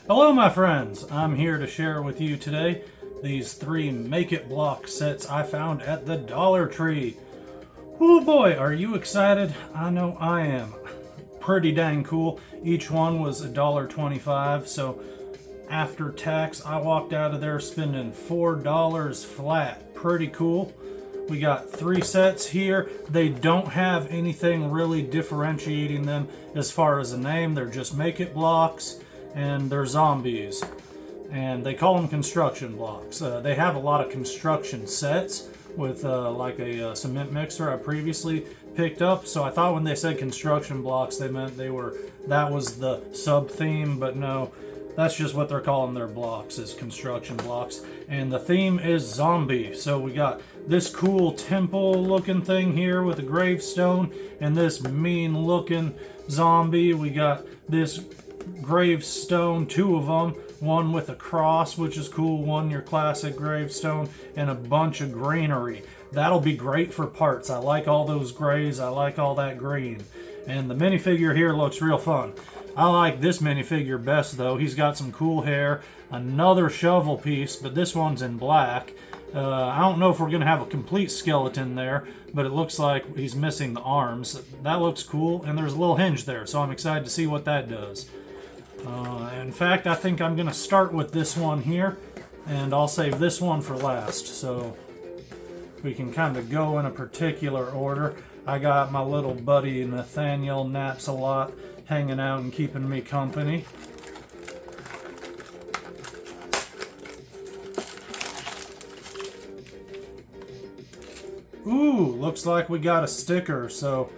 Hello my friends, I'm here to share with you today these 3 Make It block sets I found at the Dollar Tree. Oh boy, are you excited? I know I am. Pretty dang cool. Each one was $1.25, so after tax I walked out of there spending $4 flat. Pretty cool. We got 3 sets here. They don't have anything really differentiating them as far as a name. They're just Make It blocks. And they're zombies, and they call them construction blocks. They have a lot of construction sets with like a cement mixer I previously picked up, so I thought when they said construction blocks they meant that was the sub theme, but no, that's just what they're calling their blocks, is construction blocks. And the theme is zombie, so we got this cool temple looking thing here with a gravestone and this mean looking zombie. We got this gravestone, 2 of them, one with a cross, which is cool, one your classic gravestone, and a bunch of greenery. That'll be great for parts. I like all those grays, I like all that green. And the minifigure here looks real fun. I like this minifigure best though. He's got some cool hair, another shovel piece, but this one's in black. I don't know if we're gonna have a complete skeleton there, but it looks like he's missing the arms. That looks cool, and there's a little hinge there, so I'm excited to see what that does. In fact, I think I'm going to start with this one here, and I'll save this one for last, so we can kind of go in a particular order. I got my little buddy Nathaniel Naps a lot hanging out and keeping me company. Ooh, looks like we got a sticker, so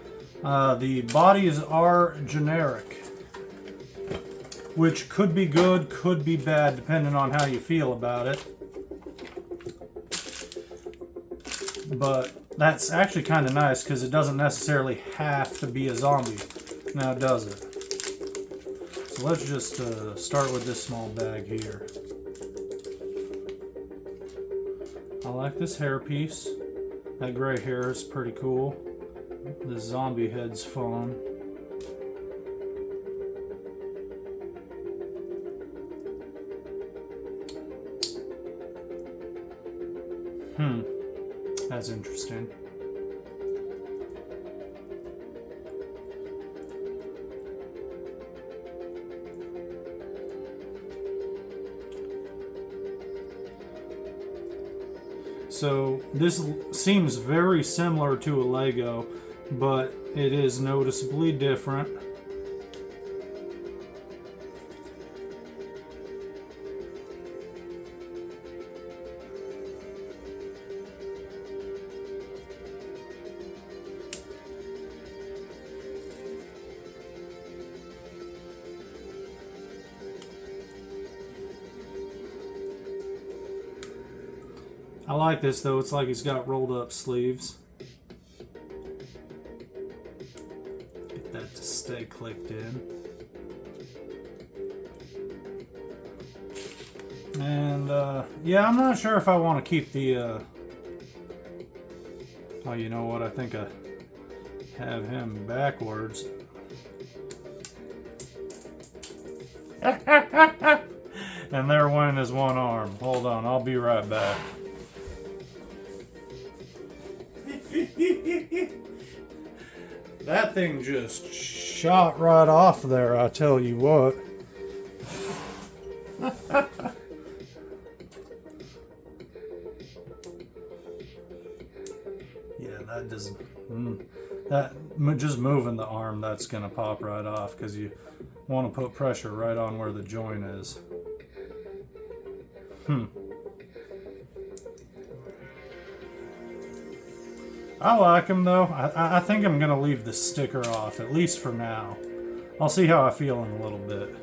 the bodies are generic, which could be good, could be bad, depending on how you feel about it. But that's actually kind of nice, because it doesn't necessarily have to be a zombie. Now, does it? So let's just start with this small bag here. I like this hairpiece. That gray hair is pretty cool. This zombie head's fun. That's interesting. So this seems very similar to a Lego, but it is noticeably different. I like this though, it's like he's got rolled up sleeves. Get that to stay clicked in. And yeah, I'm not sure if I want to keep the oh, you know what, I think I have him backwards. And there went his one arm. Hold on, I'll be right back. That thing just shot right off there, I tell you what. Yeah, that doesn't... that just moving the arm, that's gonna pop right off, because you want to put pressure right on where the joint is. I like them though. I think I'm going to leave the sticker off, at least for now. I'll see how I feel in a little bit.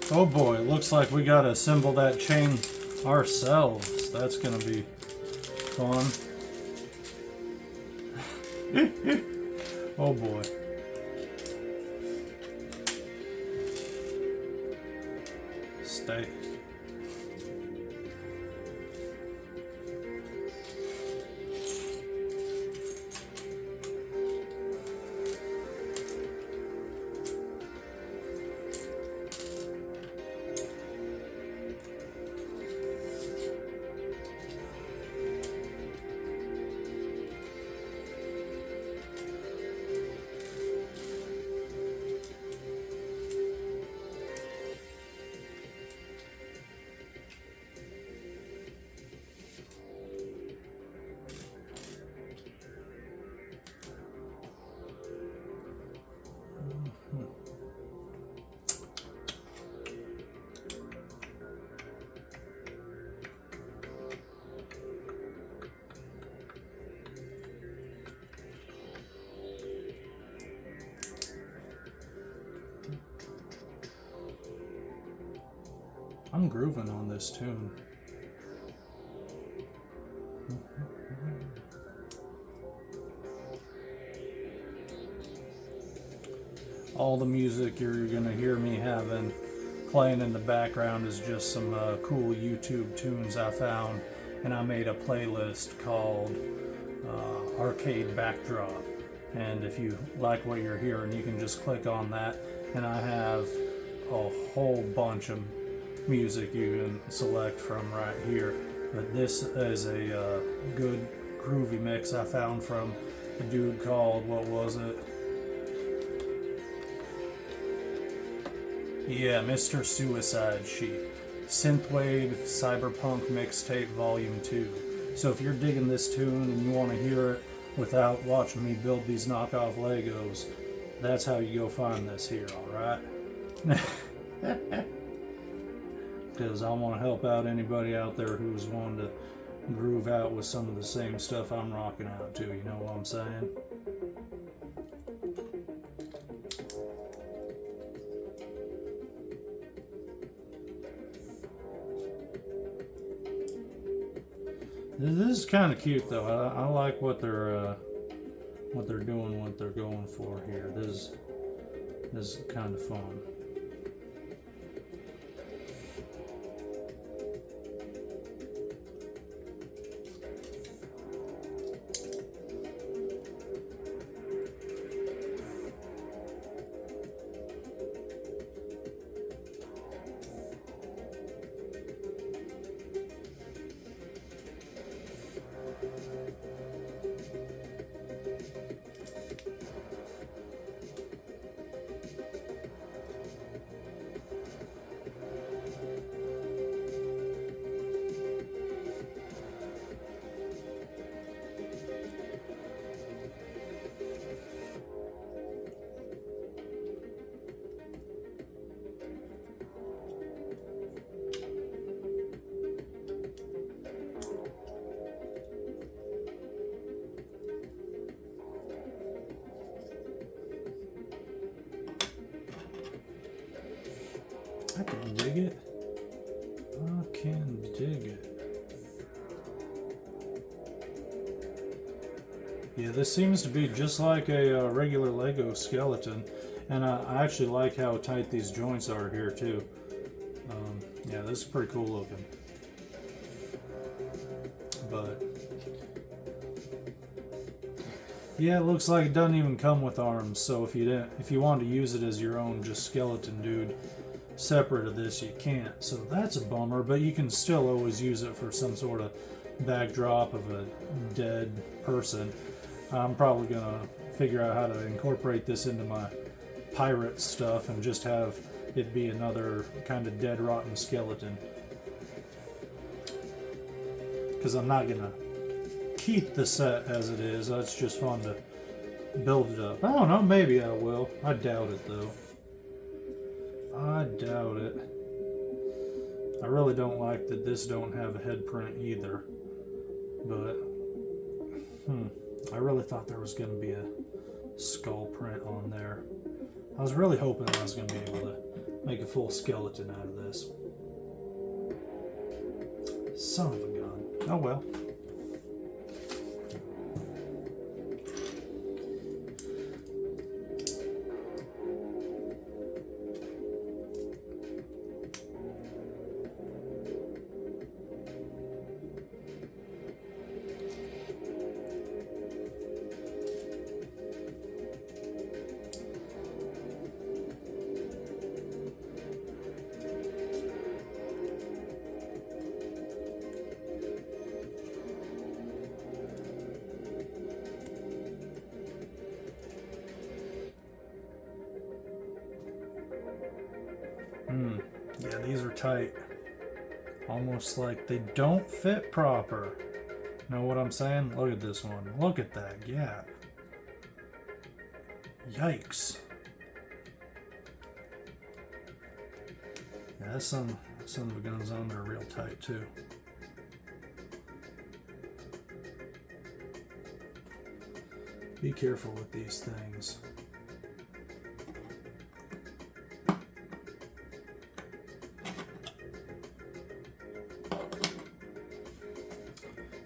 Oh boy, looks like we gotta assemble that chain ourselves. That's gonna be fun. Oh boy. Stay. I'm grooving on this tune. All the music you're gonna hear me having playing in the background is just some cool YouTube tunes I found, and I made a playlist called Arcade Backdrop. And if you like what you're hearing, you can just click on that, and I have a whole bunch of music you can select from right here. But this is a good groovy mix I found from a dude called, what was it? Yeah, Mr. Suicide Sheet. Synthwave Cyberpunk Mixtape Volume 2. So if you're digging this tune and you want to hear it without watching me build these knockoff Legos, that's how you go find this here, alright? Because I want to help out anybody out there who's wanting to groove out with some of the same stuff I'm rocking out to, you know what I'm saying? This is kind of cute though. I like what they're doing, what they're going for here. This is kind of fun. I can dig it. I can dig it. Yeah, this seems to be just like a regular Lego skeleton, and I actually like how tight these joints are here too. Yeah, this is pretty cool looking. But yeah, it looks like it doesn't even come with arms. So if you want to use it as your own just skeleton dude, separate of this, you can't. So that's a bummer. But you can still always use it for some sort of backdrop of a dead person. I'm probably gonna figure out how to incorporate this into my pirate stuff and just have it be another kind of dead rotten skeleton. Because I'm not gonna keep the set as it is. That's just fun to build it up. I don't know, maybe I will. I doubt it though. I doubt it. I really don't like that this don't have a head print either. But I really thought there was going to be a skull print on there. I was really hoping I was going to be able to make a full skeleton out of this. Son of a gun. Oh well. these are tight. Almost like they don't fit proper. Know what I'm saying? Look at this one. Look at that gap. Yikes. Yeah, some of the guns on there are real tight too. Be careful with these things.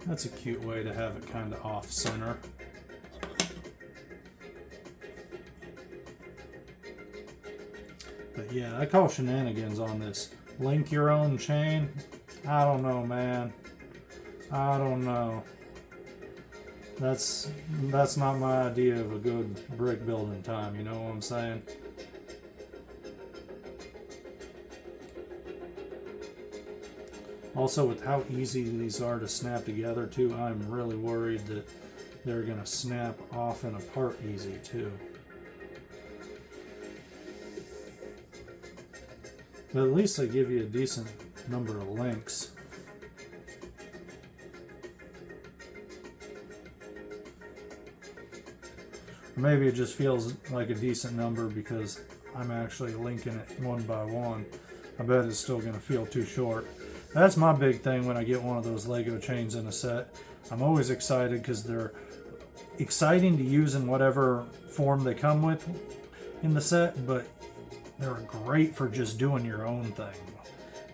That's a cute way to have it kind of off center. But yeah, I call shenanigans on this. Link your own chain? I don't know, man. I don't know. That's not my idea of a good brick building time, you know what I'm saying? Also, with how easy these are to snap together too, I'm really worried that they're gonna snap off and apart easy too. But at least they give you a decent number of links. Or maybe it just feels like a decent number because I'm actually linking it one by one. I bet it's still going to feel too short. That's my big thing when I get one of those Lego chains in a set. I'm always excited because they're exciting to use in whatever form they come with in the set, but they're great for just doing your own thing.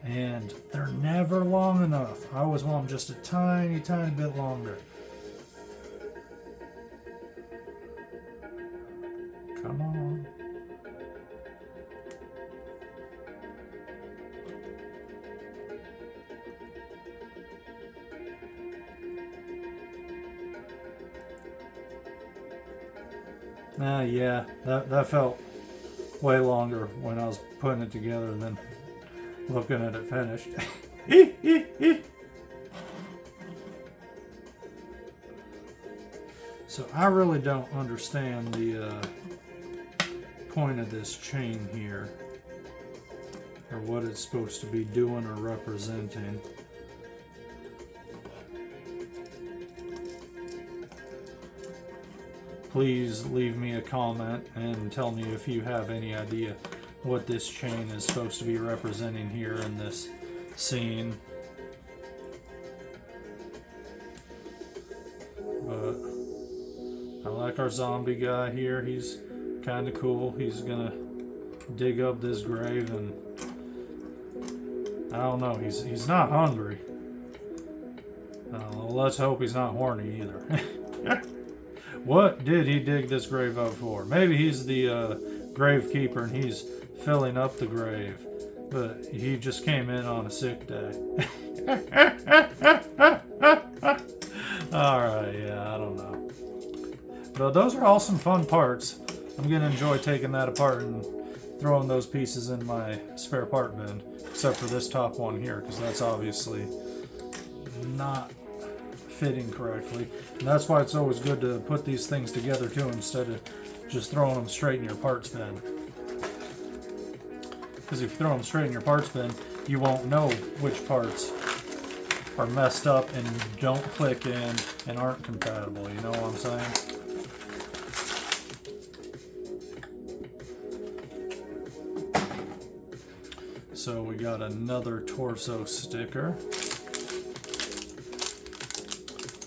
And they're never long enough. I always want them just a tiny, tiny bit longer. Come on. Yeah, that felt way longer when I was putting it together than looking at it finished. So I really don't understand the point of this chain here, or what it's supposed to be doing or representing. Please leave me a comment and tell me if you have any idea what this chain is supposed to be representing here in this scene. But I like our zombie guy here. He's kind of cool. He's gonna dig up this grave, and I don't know, he's not hungry. Let's hope he's not horny either. What did he dig this grave up for? Maybe he's the gravekeeper and he's filling up the grave, but he just came in on a sick day. Alright, yeah, I don't know. But those are all some fun parts. I'm going to enjoy taking that apart and throwing those pieces in my spare part bin, except for this top one here, because that's obviously not fitting correctly. And that's why it's always good to put these things together too, instead of just throwing them straight in your parts bin. Because if you throw them straight in your parts bin, you won't know which parts are messed up and don't click in and aren't compatible, you know what I'm saying? So we got another torso sticker.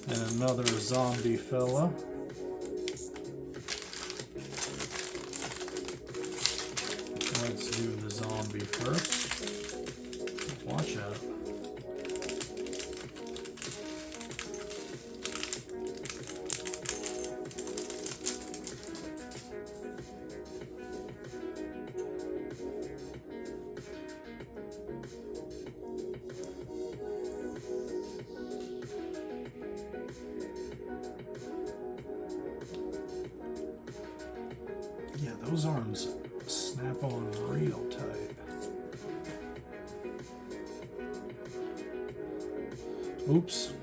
And another zombie fella. Let's do the zombie first. Watch out. Yeah, those arms snap on real tight. Oops.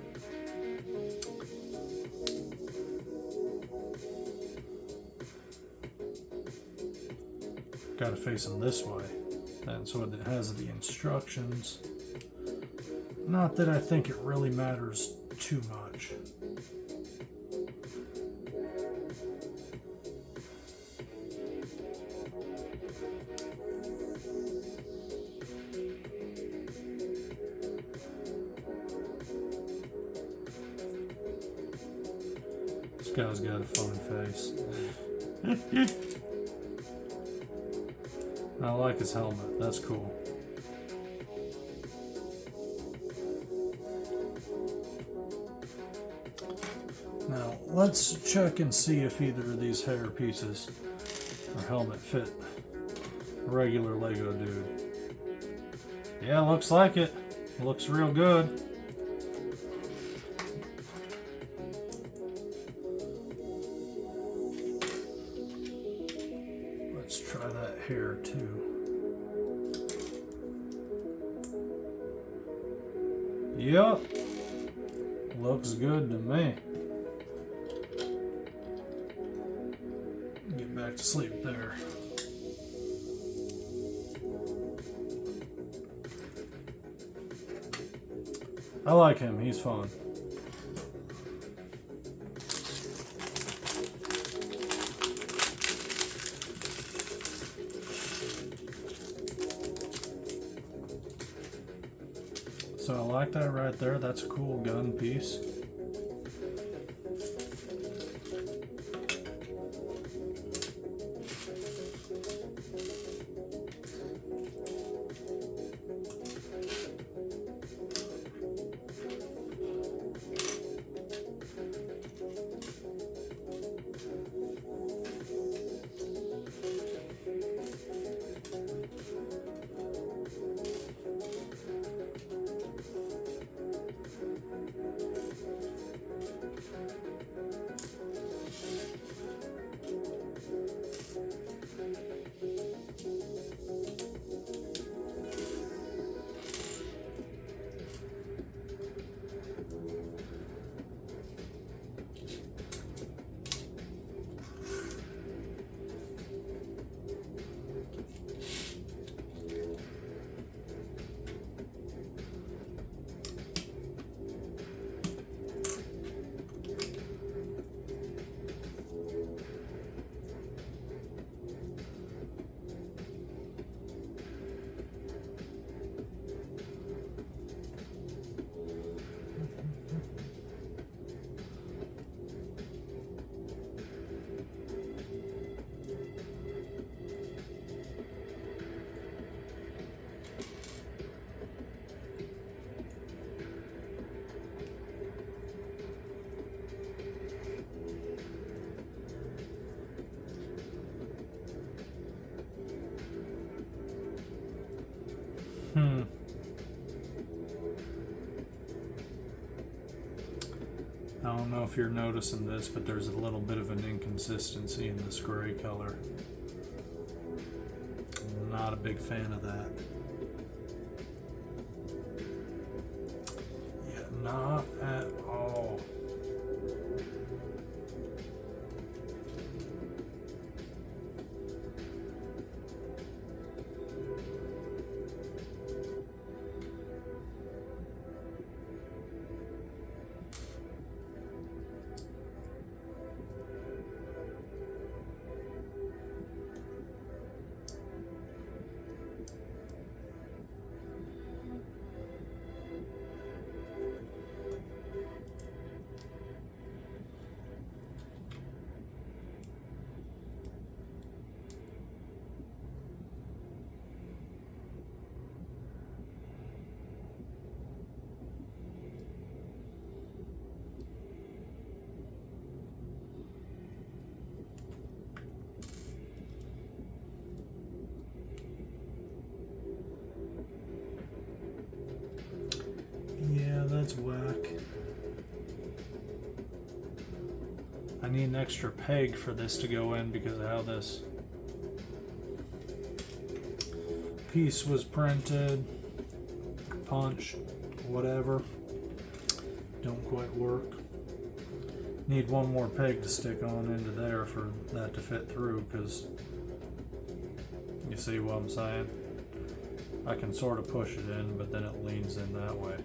Gotta face them this way. That's what it has, the instructions. Not that I think it really matters too much. This guy's got a funny face. I like his helmet, that's cool. Now, let's check and see if either of these hair pieces or helmet fit a regular Lego dude. Yeah, looks like it. Looks real good. Let's try that hair too. Yep. Looks good to me. Get back to sleep there. I like him, he's fun. So I like that right there, that's a cool gun piece. I don't know if you're noticing this, but there's a little bit of an inconsistency in this gray color. I'm not a big fan of that. Yeah, not at all. That's whack. I need an extra peg for this to go in because of how this piece was printed, punched, whatever. Don't quite work. Need one more peg to stick on into there for that to fit through, because you see what I'm saying? I can sort of push it in, but then it leans in that way.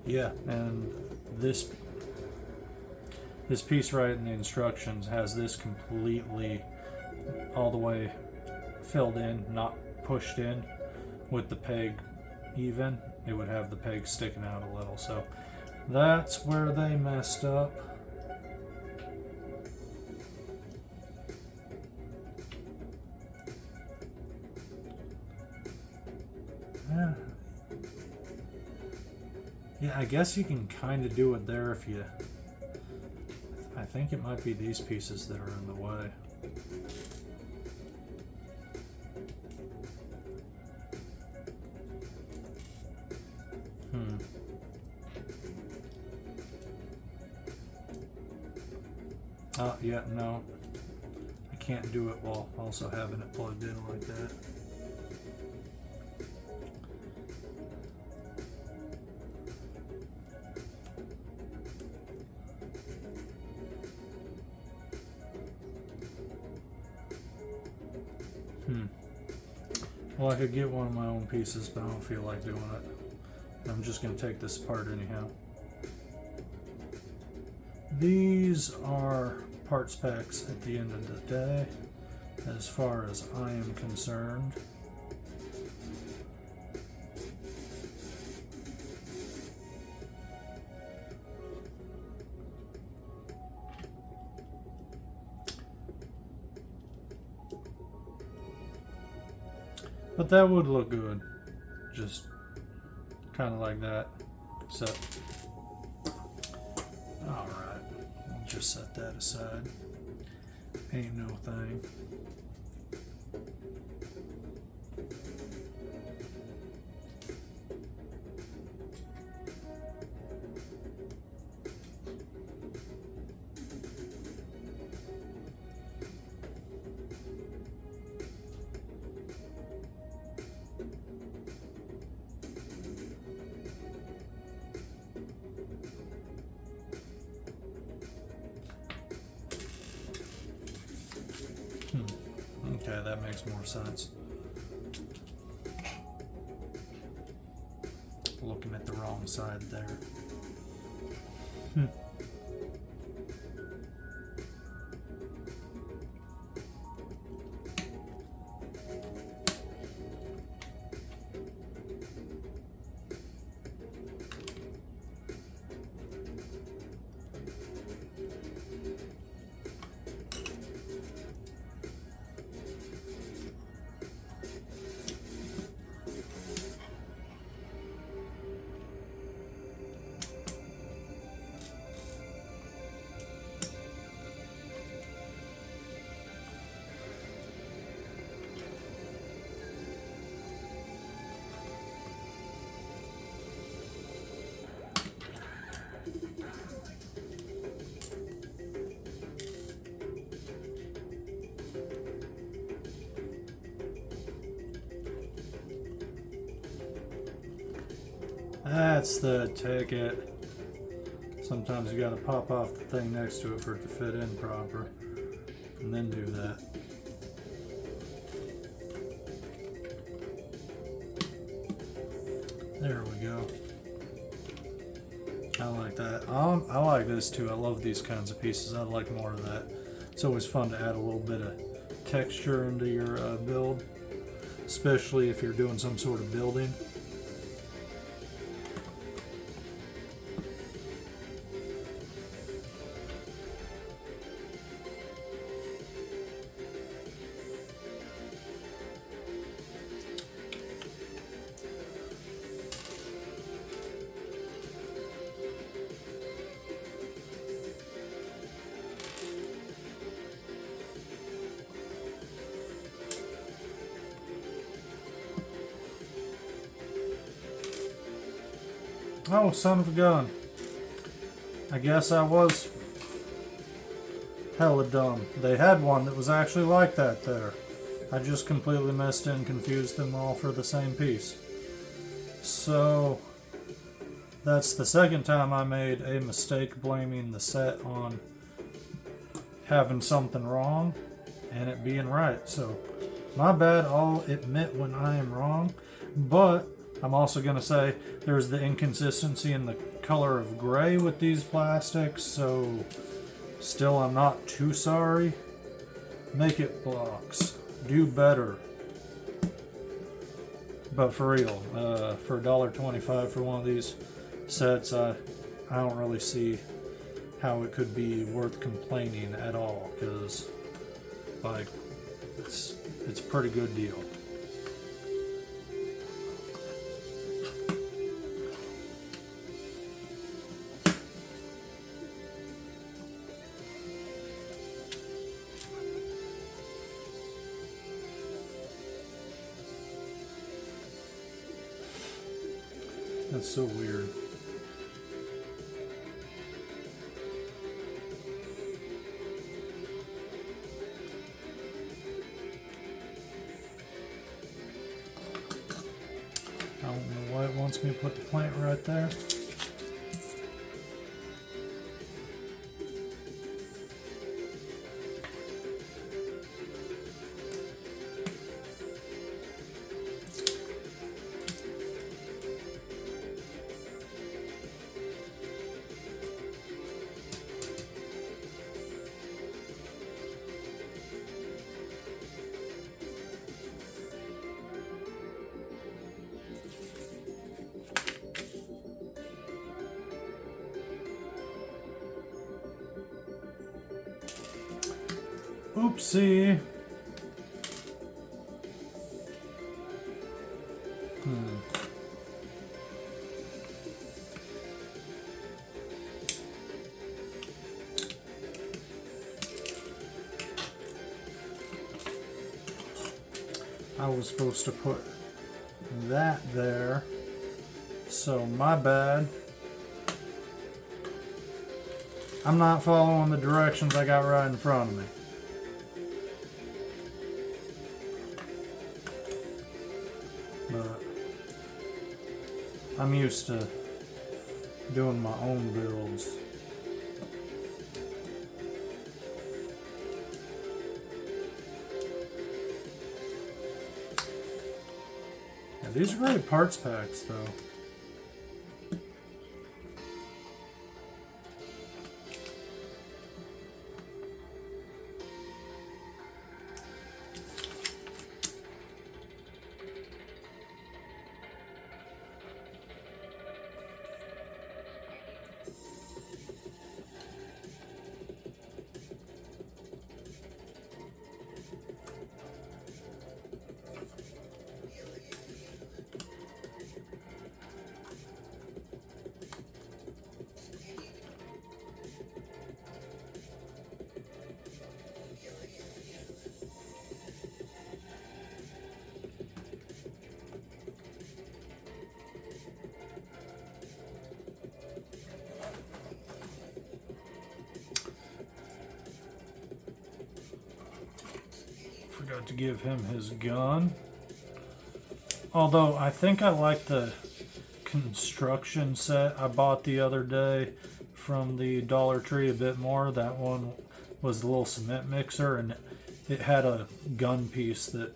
Yeah, and this piece right in the instructions has this completely all the way filled in, not pushed in with the peg even. It would have the peg sticking out a little, so that's where they messed up. Yeah, I guess you can kind of do it there if you... I think it might be these pieces that are in the way. Oh, yeah, no. I can't do it while also having it plugged in like that. Well, I could get one of my own pieces, but I don't feel like doing it. I'm just going to take this apart anyhow. These are parts packs at the end of the day, as far as I am concerned. But that would look good, just kind of like that. So, alright, we'll just set that aside. Ain't no thing. Okay, that makes more sense. Looking at the wrong side there. That's the ticket. Sometimes you gotta pop off the thing next to it for it to fit in proper, and then do that. There we go. I like that. I like this too. I love these kinds of pieces. I'd like more of that. It's always fun to add a little bit of texture into your build, especially if you're doing some sort of building. Oh, son of a gun. I guess I was hella dumb. They had one that was actually like that there. I just completely messed and confused them all for the same piece. So, that's the second time I made a mistake blaming the set on having something wrong and it being right. So my bad, I'll admit when I am wrong, but I'm also going to say there's the inconsistency in the color of gray with these plastics, so still I'm not too sorry. Make it blocks. Do better. But for real, for $1.25 for one of these sets, I don't really see how it could be worth complaining at all, because like it's a pretty good deal. That's so weird. I don't know why it wants me to put the plant right there. Oopsie. I was supposed to put that there, so my bad. I'm not following the directions I got right in front of me. But I'm used to doing my own builds. Yeah, these are great parts packs though. Forgot to give him his gun. Although I think I like the construction set I bought the other day from the Dollar Tree a bit more. That one was the little cement mixer, and it had a gun piece that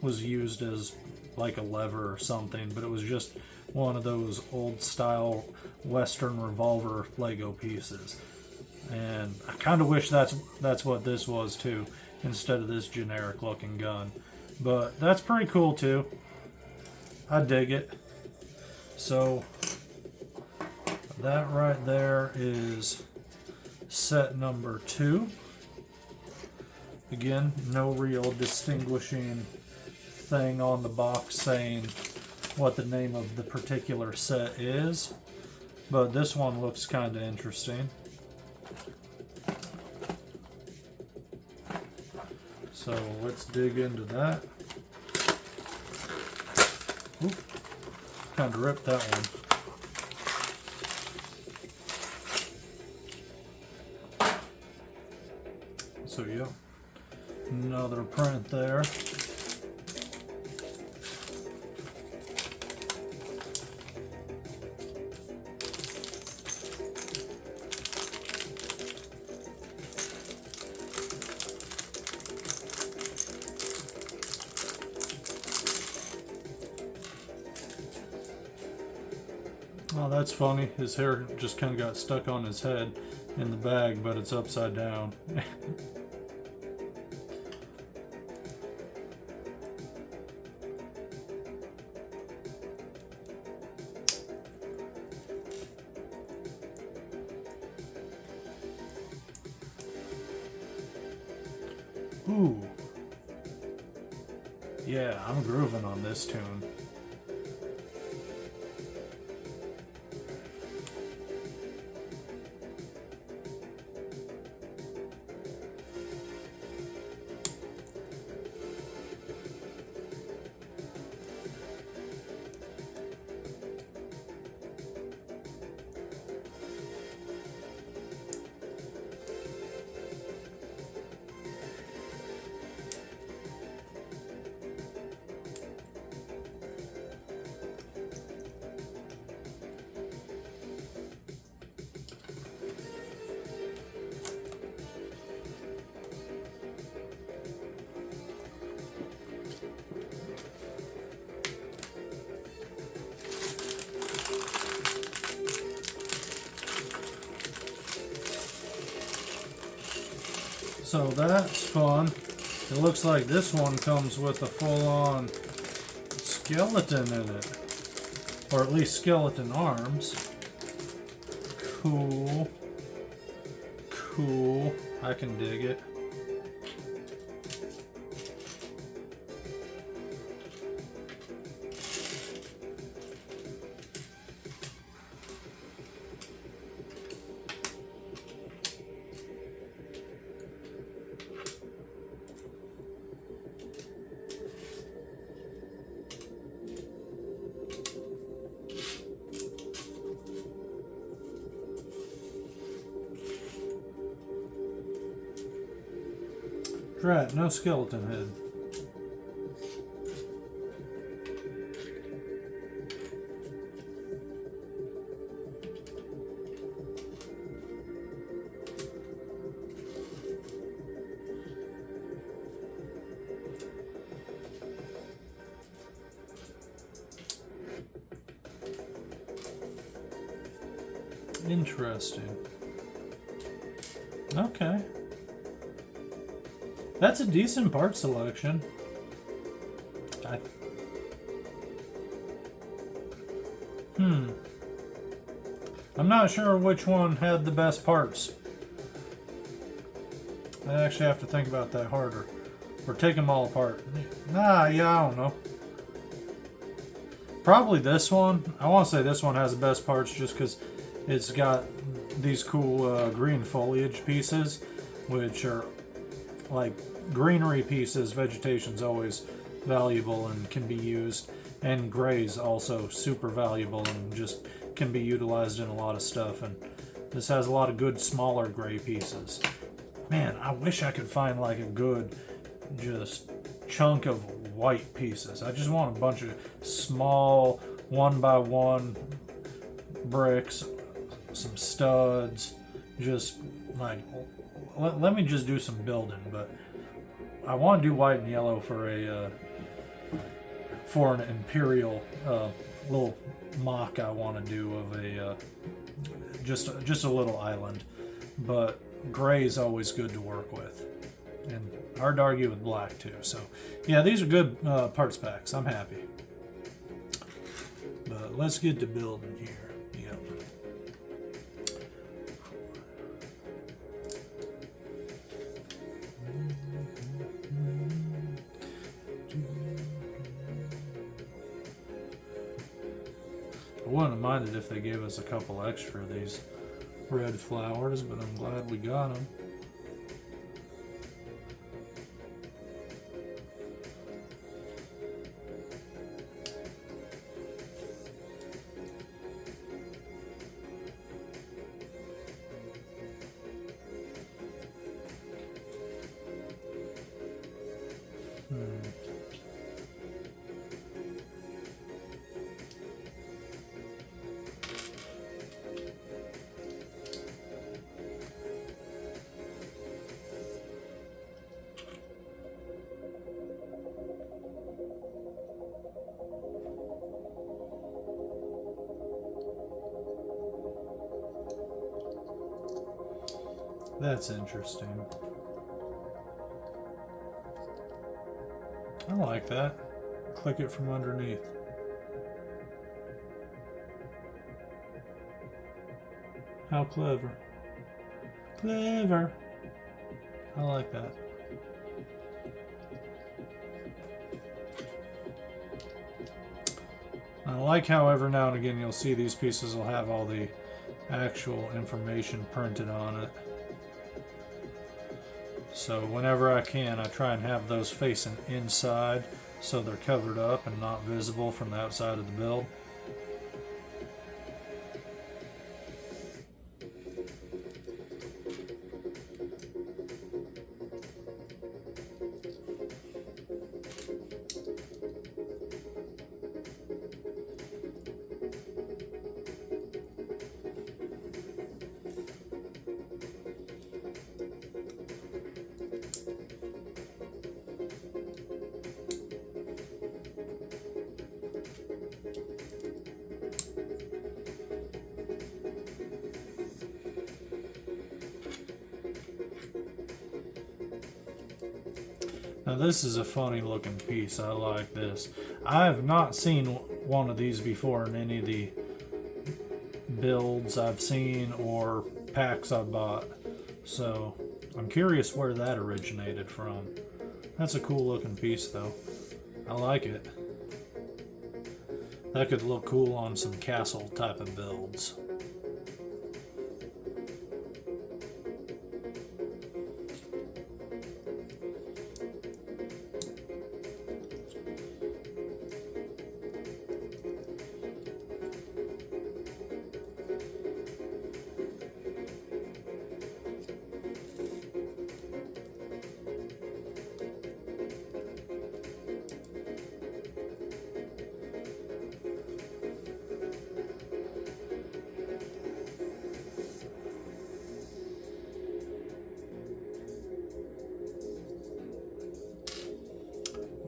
was used as like a lever or something, but it was just one of those old style Western revolver Lego pieces. And I kind of wish that's what this was too, instead of this generic looking gun. But that's pretty cool too. I dig it. So that right there is set number 2. Again, no real distinguishing thing on the box saying what the name of the particular set is, but this one looks kind of interesting. So let's dig into that. Oop, kind of ripped that one. So yeah, another print there. Oh, that's funny. His hair just kind of got stuck on his head in the bag, but it's upside down. Ooh. Yeah, I'm grooving on this tune. So that's fun. It looks like this one comes with a full-on skeleton in it. Or at least skeleton arms. Cool. Cool. I can dig it. Drat, no skeleton head. Interesting. Okay. That's a decent part selection. I'm not sure which one had the best parts. I actually have to think about that harder. Or take them all apart. Yeah, I don't know. Probably this one. I want to say this one has the best parts just because it's got these cool green foliage pieces, which are like greenery pieces. Vegetation's always valuable and can be used, and gray's also super valuable and just can be utilized in a lot of stuff. And this has a lot of good smaller gray pieces. Man, I wish I could find like a good just chunk of white pieces. I just want a bunch of small 1x1 bricks, some studs, just like let me just do some building. But I want to do white and yellow for an imperial little mock I want to do of a just a little island. But gray is always good to work with, and hard to argue with black too. So yeah, these are good parts packs. I'm happy. But let's get to building here. Yep. I wouldn't have minded if they gave us a couple extra of these red flowers, but I'm glad we got them. That's interesting. I like that. Click it from underneath. How clever. Clever. I like that. I like how every now and again you'll see these pieces will have all the actual information printed on it. So whenever I can, I try and have those facing inside so they're covered up and not visible from the outside of the build. Now this is a funny looking piece. I like this. I have not seen one of these before in any of the builds I've seen or packs I bought. So I'm curious where that originated from. That's a cool looking piece though. I like it. That could look cool on some castle type of builds.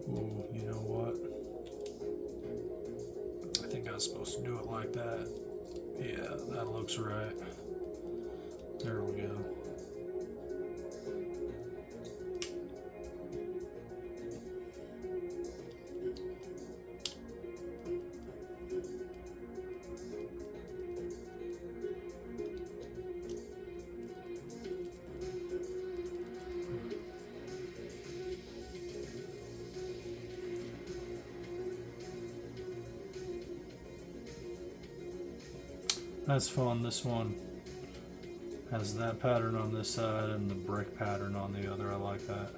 Ooh, you know what? I think I was supposed to do it like that. Yeah, that looks right. There we go. That's fun. This one has that pattern on this side and the brick pattern on the other. I like that.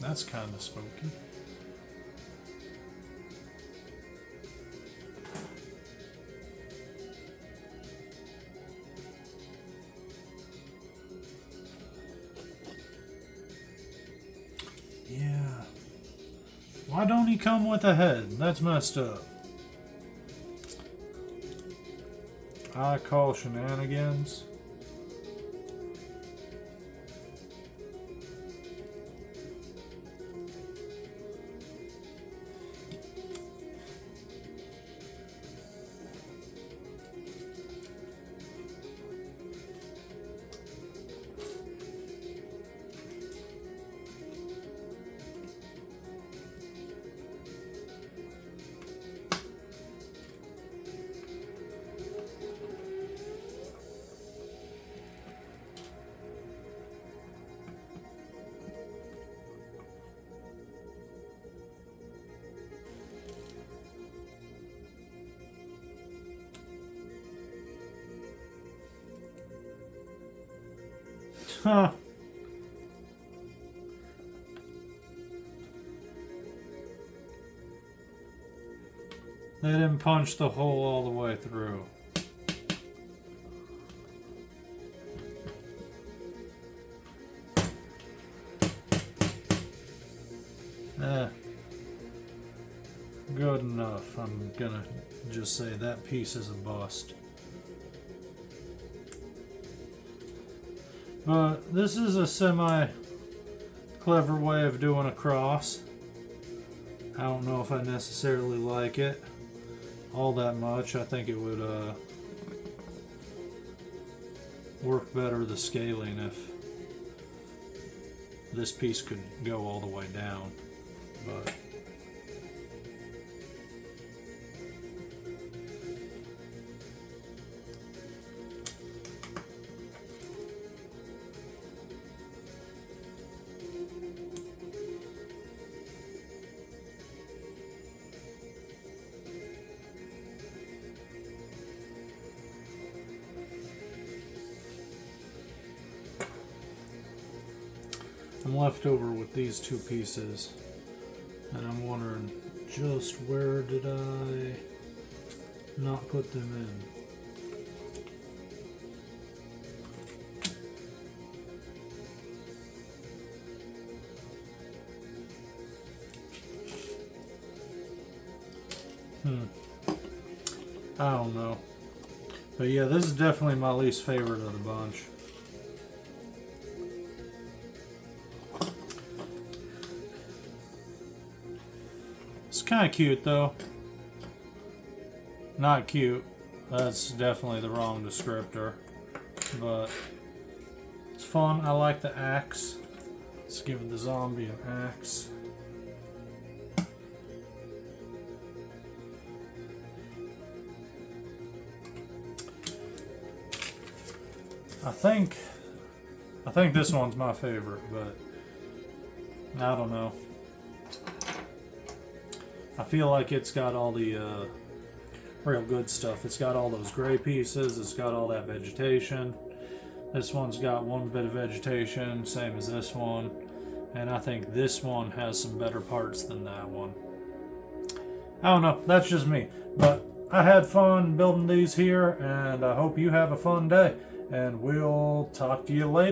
That's kind of spooky. Yeah. Why don't he come with a head? That's messed up. I call shenanigans. Huh. They didn't punch the hole all the way through. Good enough. I'm gonna just say that piece is a bust. But this is a semi-clever way of doing a cross. I don't know if I necessarily like it all that much. I think it would work better the scaling if this piece could go all the way down. But I'm left over with these two pieces, and I'm wondering just where did I not put them in? I don't know. But yeah, this is definitely my least favorite of the bunch. It's kind of cute though. Not cute. That's definitely the wrong descriptor. But it's fun. I like the axe. Let's give the zombie an axe. I think this one's my favorite, but I don't know. I feel like it's got all the real good stuff. It's got all those gray pieces. It's got all that vegetation. This one's got one bit of vegetation, same as this one. And I think this one has some better parts than that one. I don't know. That's just me. But I had fun building these here, and I hope you have a fun day. And we'll talk to you later.